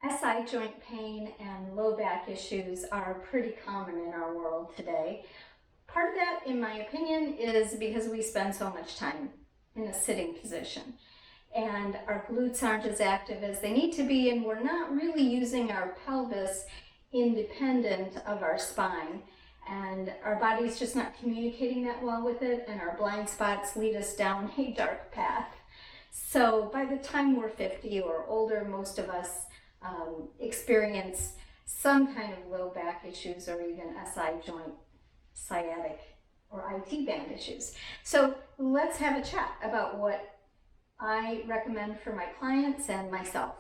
SI joint pain and low back issues are pretty common in our world today. Part of that, in my opinion, is because we spend so much time in a sitting position and our glutes aren't as active as they need to be, and we're not really using our pelvis independent of our spine, and our body's just not communicating that well with it, and our blind spots lead us down a dark path. So by the time we're 50 or older, most of us experience some kind of low back issues or even SI joint, sciatic, or IT band issues. So let's have a chat about what I recommend for my clients and myself.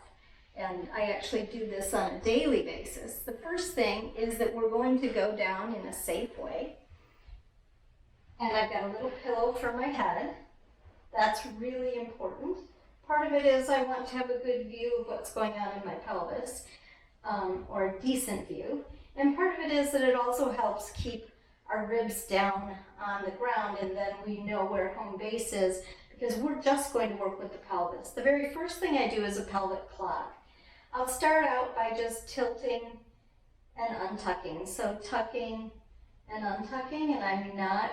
And I actually do this on a daily basis. The first thing is that we're going to go down in a safe way. And I've got a little pillow for my head. That's really important. Part of it is I want to have a good view of what's going on in my pelvis, or a decent view. And part of it is that it also helps keep our ribs down on the ground, and then we know where home base is, because we're just going to work with the pelvis. The very first thing I do is a pelvic clock. I'll start out by just tilting and untucking. So tucking and untucking, and I'm not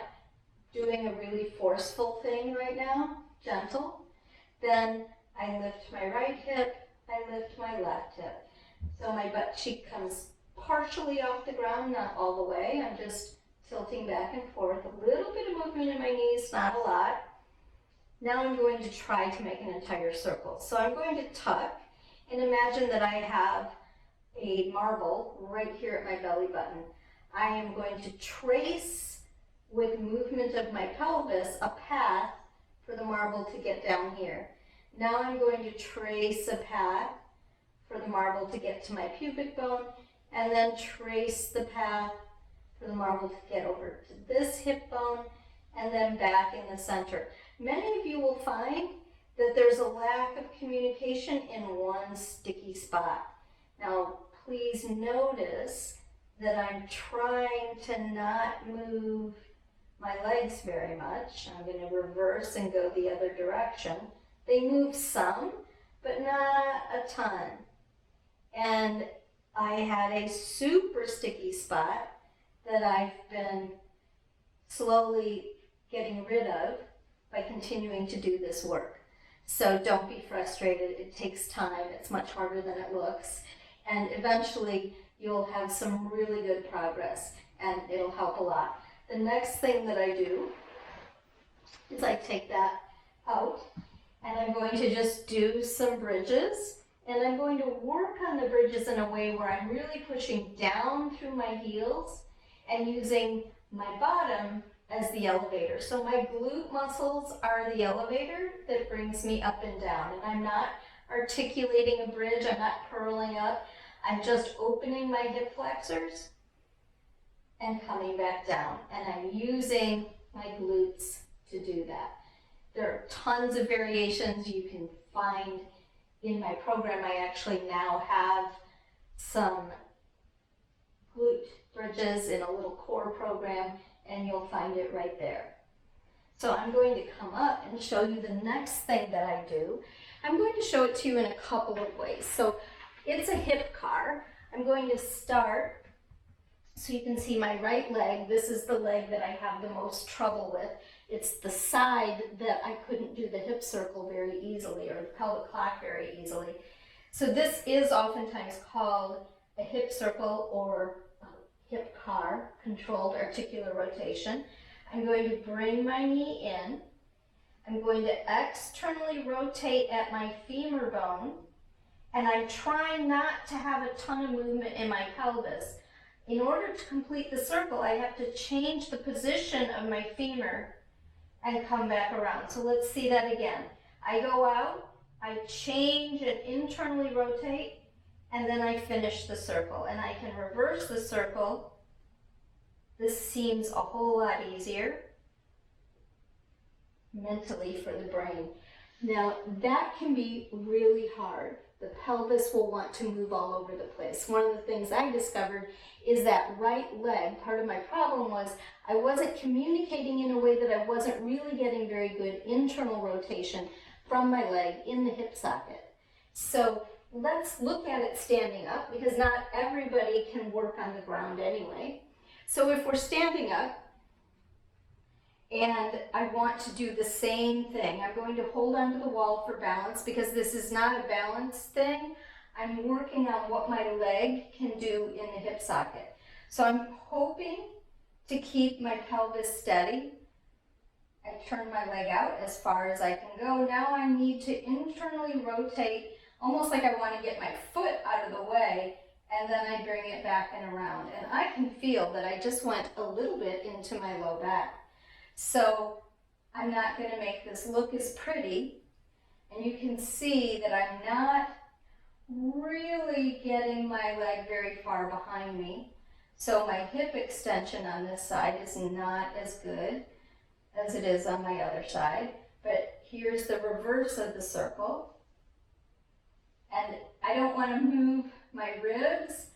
doing a really forceful thing right now, gentle. Then I lift my right hip, I lift my left hip. So my butt cheek comes partially off the ground, not all the way. I'm just tilting back and forth, a little bit of movement in my knees, not a lot. Now I'm going to try to make an entire circle. So I'm going to tuck, and imagine that I have a marble right here at my belly button. I am going to trace, with movement of my pelvis, a path for the marble to get down here. Now I'm going to trace a path for the marble to get to my pubic bone, and then trace the path for the marble to get over to this hip bone, and then back in the center. Many of you will find that there's a lack of communication in one sticky spot. Now, please notice that I'm trying to not move my legs very much. I'm going to reverse and go the other direction. They move some, but not a ton. And I had a super sticky spot that I've been slowly getting rid of by continuing to do this work. So don't be frustrated. It takes time. It's much harder than it looks. And eventually you'll have some really good progress, and it'll help a lot. The next thing that I do is I take that out, and I'm going to just do some bridges, and I'm going to work on the bridges in a way where I'm really pushing down through my heels and using my bottom as the elevator. So my glute muscles are the elevator that brings me up and down, and I'm not articulating a bridge, I'm not curling up, I'm just opening my hip flexors and coming back down, and I'm using my glutes to do that. There are tons of variations you can find in my program. I actually now have some glute bridges in a little core program, and you'll find it right there. So I'm going to come up and show you the next thing that I do. I'm going to show it to you in a couple of ways. So it's a hip car. I'm going to start so you can see my right leg. This is the leg that I have the most trouble with. It's the side that I couldn't do the hip circle very easily, or the pelvic clock very easily. So this is oftentimes called a hip circle or hip car, controlled articular rotation. I'm going to bring my knee in. I'm going to externally rotate at my femur bone, and I'm trying not to have a ton of movement in my pelvis. In order to complete the circle, I have to change the position of my femur and come back around. So let's see that again. I go out, I change and internally rotate, and then I finish the circle. And I can reverse the circle. This seems a whole lot easier mentally for the brain. Now, that can be really hard. The pelvis will want to move all over the place. One of the things I discovered is that right leg, part of my problem was I wasn't communicating in a way that I wasn't really getting very good internal rotation from my leg in the hip socket. So let's look at it standing up, because not everybody can work on the ground anyway. So if we're standing up and I want to do the same thing, I'm going to hold onto the wall for balance, because this is not a balance thing. I'm working on what my leg can do in the hip socket. So I'm hoping to keep my pelvis steady. I turn my leg out as far as I can go. Now I need to internally rotate, almost like I want to get my foot out of the way, and then I bring it back and around. And I can feel that I just went a little bit into my low back. So I'm not going to make this look as pretty. And you can see that I'm not really getting my leg very far behind me. So my hip extension on this side is not as good as it is on my other side. But here's the reverse of the circle. And I don't want to move my ribs.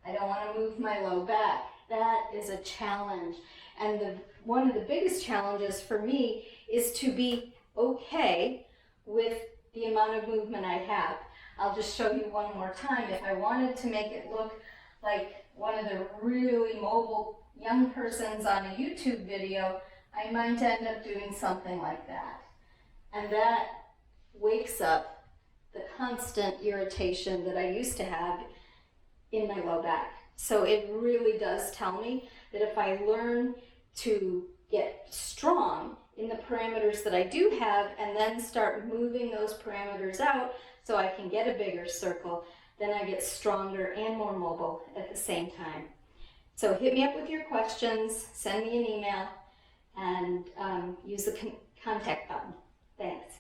I don't want to move my low back. That is a challenge. And one of the biggest challenges for me is to be okay with the amount of movement I have. I'll just show you one more time. If I wanted to make it look like one of the really mobile young persons on a YouTube video, I might end up doing something like that. And that wakes up the constant irritation that I used to have in my low back. So it really does tell me that if I learn to get strong in the parameters that I do have, and then start moving those parameters out so I can get a bigger circle, then I get stronger and more mobile at the same time. So hit me up with your questions, send me an email, and use the contact button. Thanks.